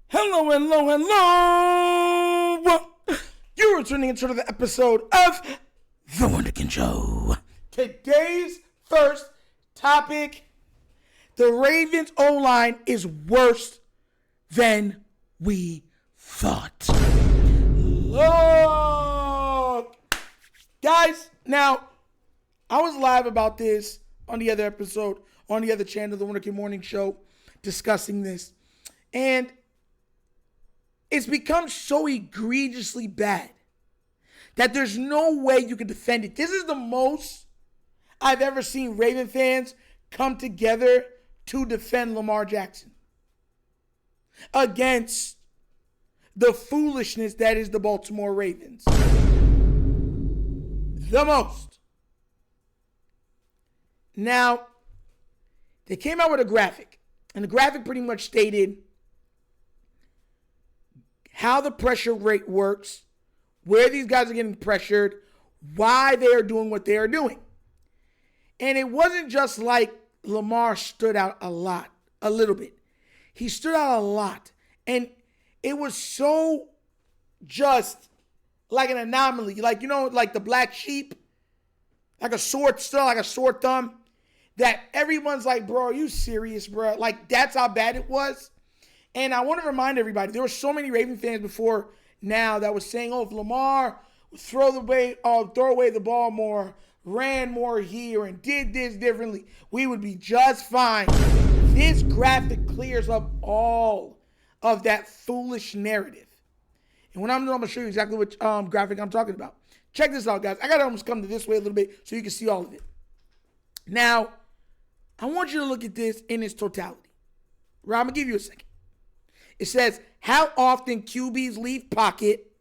Hello, hello, hello. You're tuning into the episode of The Wunderkind Show. Today's first topic, the Ravens O-line is worse than we thought. Look. Guys, now, I was live about this on the other episode, on the other channel, The Wunderkind Morning Show, discussing this. And it's become so egregiously bad that there's no way you can defend it. This is the most I've ever seen Raven fans come together to defend Lamar Jackson against the foolishness that is the Baltimore Ravens. The most. Now, they came out with a graphic, and the graphic pretty much stated how the pressure rate works, where these guys are getting pressured, why they are doing what they are doing. And it wasn't just like Lamar stood out a little bit. He stood out a lot. And it was so just like an anomaly. Like, you know, like the black sheep, like a sore thumb, that everyone's like, bro, are you serious, bro? Like, that's how bad it was. And I want to remind everybody, there were so many Raven fans before now that was saying, oh, if Lamar would throw away the ball more, ran more here, and did this differently, we would be just fine. This graphic clears up all of that foolish narrative. And when I'm going to show you exactly which graphic I'm talking about. Check this out, guys. I got to almost come to this way a little bit so you can see all of it. Now, I want you to look at this in its totality. Right, I'm going to give you a second. It says, how often QBs leave pocket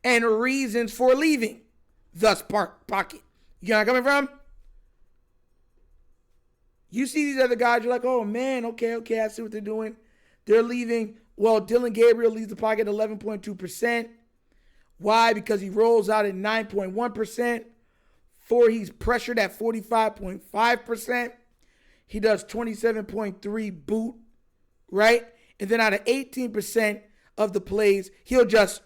and reasons for leaving, thus pocket. You know where I'm coming from? You see these other guys, you're like, oh, man, okay, I see what they're doing. They're leaving. Well, Dylan Gabriel leaves the pocket at 11.2%. Why? Because he rolls out at 9.1%. He's pressured at 45.5%. He does 27.3 boot, right? And then out of 18% of the plays, he'll just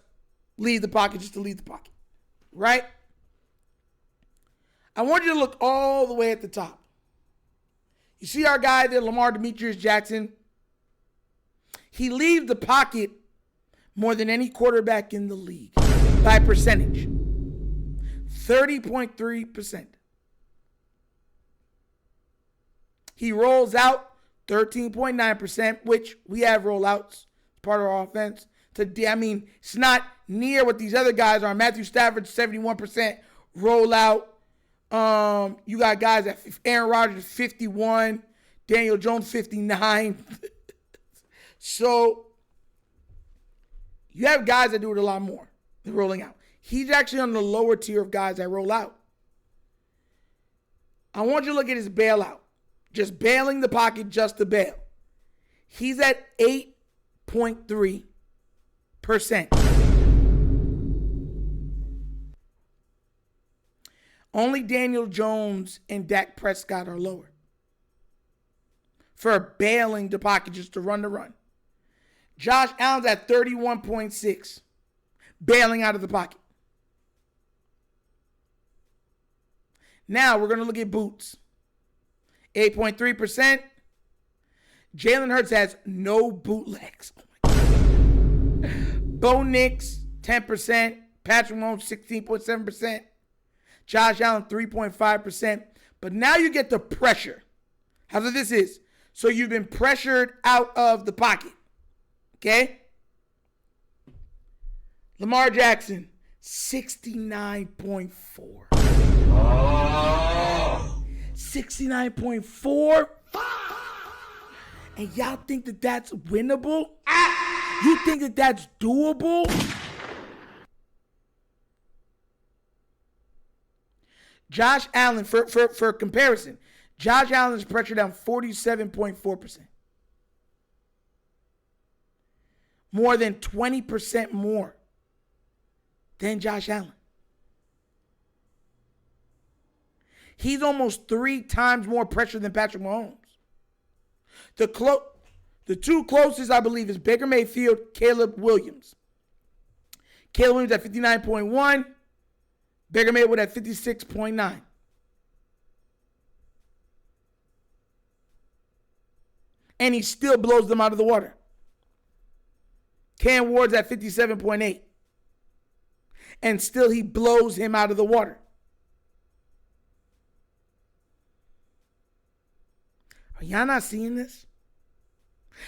leave the pocket just to leave the pocket, right? I want you to look all the way at the top. You see our guy there, Lamar Jackson? He leaves the pocket more than any quarterback in the league by percentage. 30.3%. He rolls out 13.9%, which we have rollouts. It's part of our offense. It's not near what these other guys are. Matthew Stafford, 71% rollout. You got guys at Aaron Rodgers, 51. Daniel Jones, 59. So, you have guys that do it a lot more than rolling out. He's actually on the lower tier of guys that roll out. I want you to look at his bailout. Just bailing the pocket just to bail. He's at 8.3%. Only Daniel Jones and Dak Prescott are lower for bailing the pocket just to run the run. Josh Allen's at 31.6%, bailing out of the pocket. Now we're going to look at boots. 8.3%. Jalen Hurts has no bootlegs. Oh my God. Bo Nix, 10%. Patrick Mahomes, 16.7%. Josh Allen, 3.5%. But now you get the pressure. How this is. So you've been pressured out of the pocket. Okay? Lamar Jackson, 69.4%. 69.4%. And y'all think that that's winnable? You think that that's doable? Josh Allen, for comparison, Josh Allen is pressured down 47.4%. More than 20% more than Josh Allen. He's almost 3 times more pressure than Patrick Mahomes. The The two closest, I believe, is Baker Mayfield, Caleb Williams. Caleb Williams at 59.1. Baker Mayfield at 56.9. And he still blows them out of the water. Cam Ward's at 57.8. And still he blows him out of the water. Are y'all not seeing this?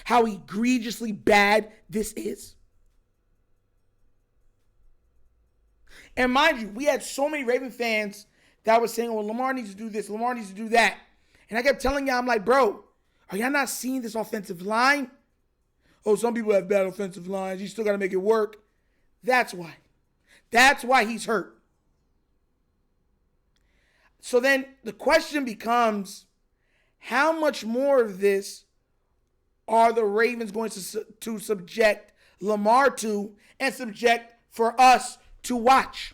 How egregiously bad this is? And mind you, we had so many Raven fans that were saying, well, Lamar needs to do this, Lamar needs to do that. And I kept telling y'all, I'm like, bro, are y'all not seeing this offensive line? Oh, some people have bad offensive lines. You still got to make it work. That's why. That's why he's hurt. So then the question becomes, how much more of this are the Ravens going to subject Lamar to and subject for us to watch?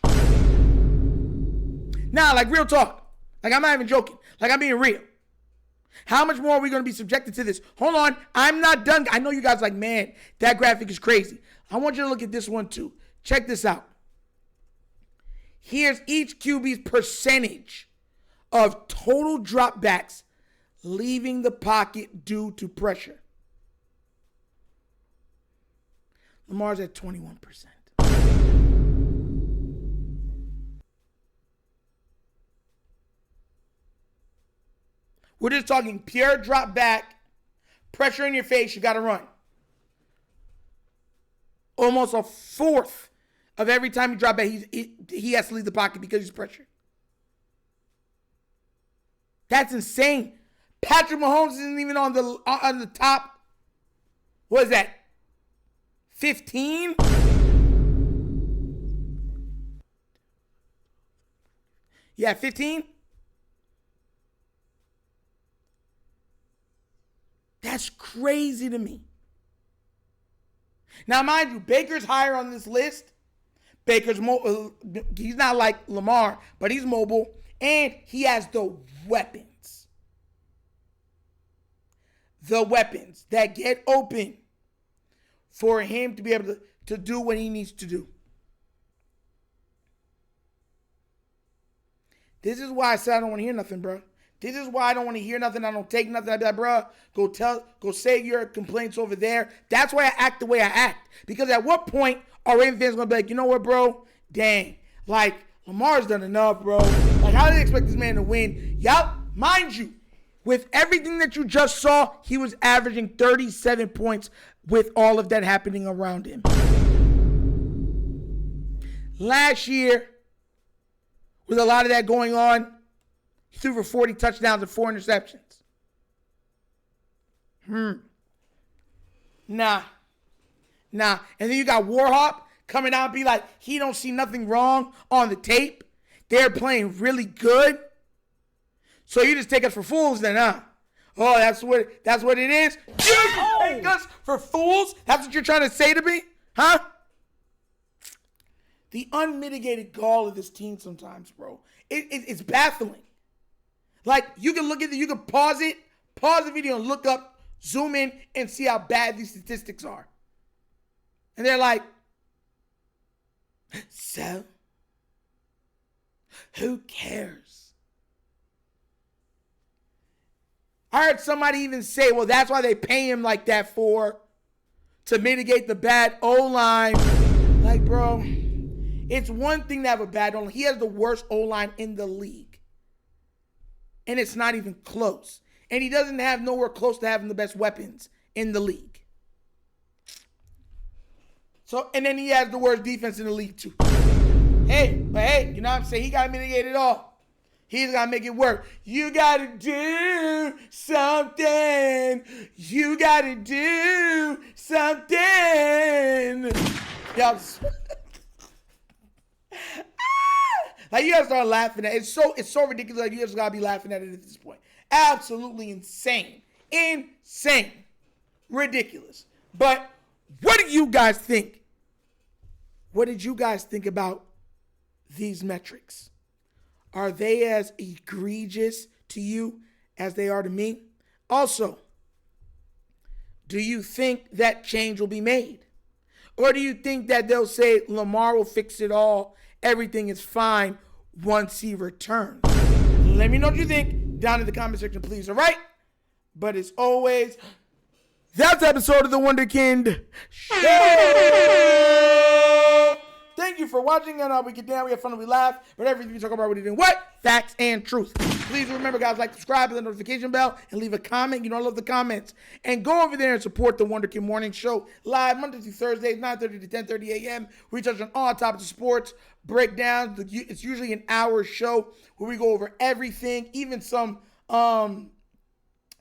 Now, like real talk. Like I'm not even joking. Like I'm being real. How much more are we going to be subjected to this? Hold on. I'm not done. I know you guys like, man, that graphic is crazy. I want you to look at this one too. Check this out. Here's each QB's percentage of total dropbacks leaving the pocket due to pressure. Lamar's at 21%. We're just talking pure drop back, pressure in your face, you got to run. Almost a fourth of every time you drop back, he has to leave the pocket because he's pressured. That's insane. Patrick Mahomes isn't even on the top. What is that? 15? Yeah, 15? That's crazy to me. Now, mind you, Baker's higher on this list. Baker's he's not like Lamar, but he's mobile, and he has the weapons. The weapons that get open for him to be able to do what he needs to do. This is why I said I don't want to hear nothing, bro. This is why I don't want to hear nothing. I don't take nothing. I be like, bro, go say your complaints over there. That's why I act the way I act. Because at what point are Raven fans going to be like, you know what, bro? Dang. Like, Lamar's done enough, bro. Like, how do they expect this man to win? Y'all, mind you, with everything that you just saw, he was averaging 37 points with all of that happening around him. Last year, with a lot of that going on, he threw for 40 touchdowns and 4 interceptions. Nah. And then you got Warhawk coming out and be like, he don't see nothing wrong on the tape. They're playing really good. So you just take us for fools then, huh? Oh, that's what it is? You take us for fools? That's what you're trying to say to me? Huh? The unmitigated gall of this team sometimes, bro. It's baffling. Like, you can look at it, you can pause the video and look up, zoom in, and see how bad these statistics are. And they're like, so, who cares? I heard somebody even say, well, that's why they pay him like that to mitigate the bad O-line. Like, bro, it's one thing to have a bad O-line. He has the worst O-line in the league. And it's not even close. And he doesn't have nowhere close to having the best weapons in the league. So, and then he has the worst defense in the league too. Hey, you know what I'm saying? He got to mitigate it all. He's got to make it work. You got to do something. You got to do something. Y'all. Like, you gotta start laughing at it. It's so ridiculous. Like, you just gotta be laughing at it at this point. Absolutely insane. Insane. Ridiculous. But what do you guys think? What did you guys think about these metrics? Are they as egregious to you as they are to me? Also, do you think that change will be made? Or do you think that they'll say Lamar will fix it all, everything is fine once he returns? Let me know what you think down in the comment section, please, all right? But as always, that's the episode of The Wunderkind Show. Thank you for watching, and we get down, we have fun, and we laugh, but everything we talk about, we're doing what? Facts and truth. Please remember, guys, like, subscribe, hit the notification bell, and leave a comment. You know I love the comments. And go over there and support The Wunderkind Morning Show, live Monday through Thursdays, 9:30 to 10:30 a.m. We touch on all topics of sports, breakdowns. It's usually an hour show where we go over everything, even some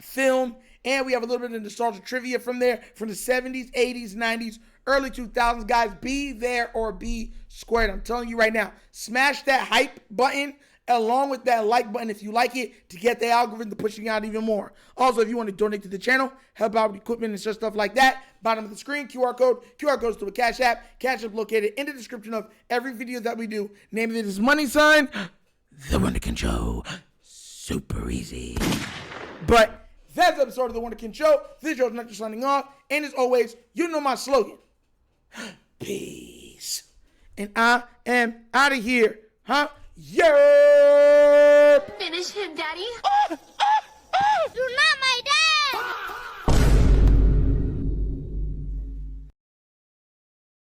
film, and we have a little bit of nostalgia trivia from there, from the 70s, 80s, 90s, early 2000s. Guys, be there or be squared. I'm telling you right now, smash that hype button along with that like button if you like it, to get the algorithm to pushing out even more. Also, if you want to donate to the channel, help out with equipment and stuff like that, bottom of the screen, QR code goes to a Cash App. Cash App located in the description of every video that we do. Name of it is money sign, The Wunderkind Show. Super easy. But that's the episode of The Wunderkind Show. This show's not just signing off. And as always, you know my slogan. Peace. And I am out of here. Huh? Yeah. Finish him, Daddy. Do not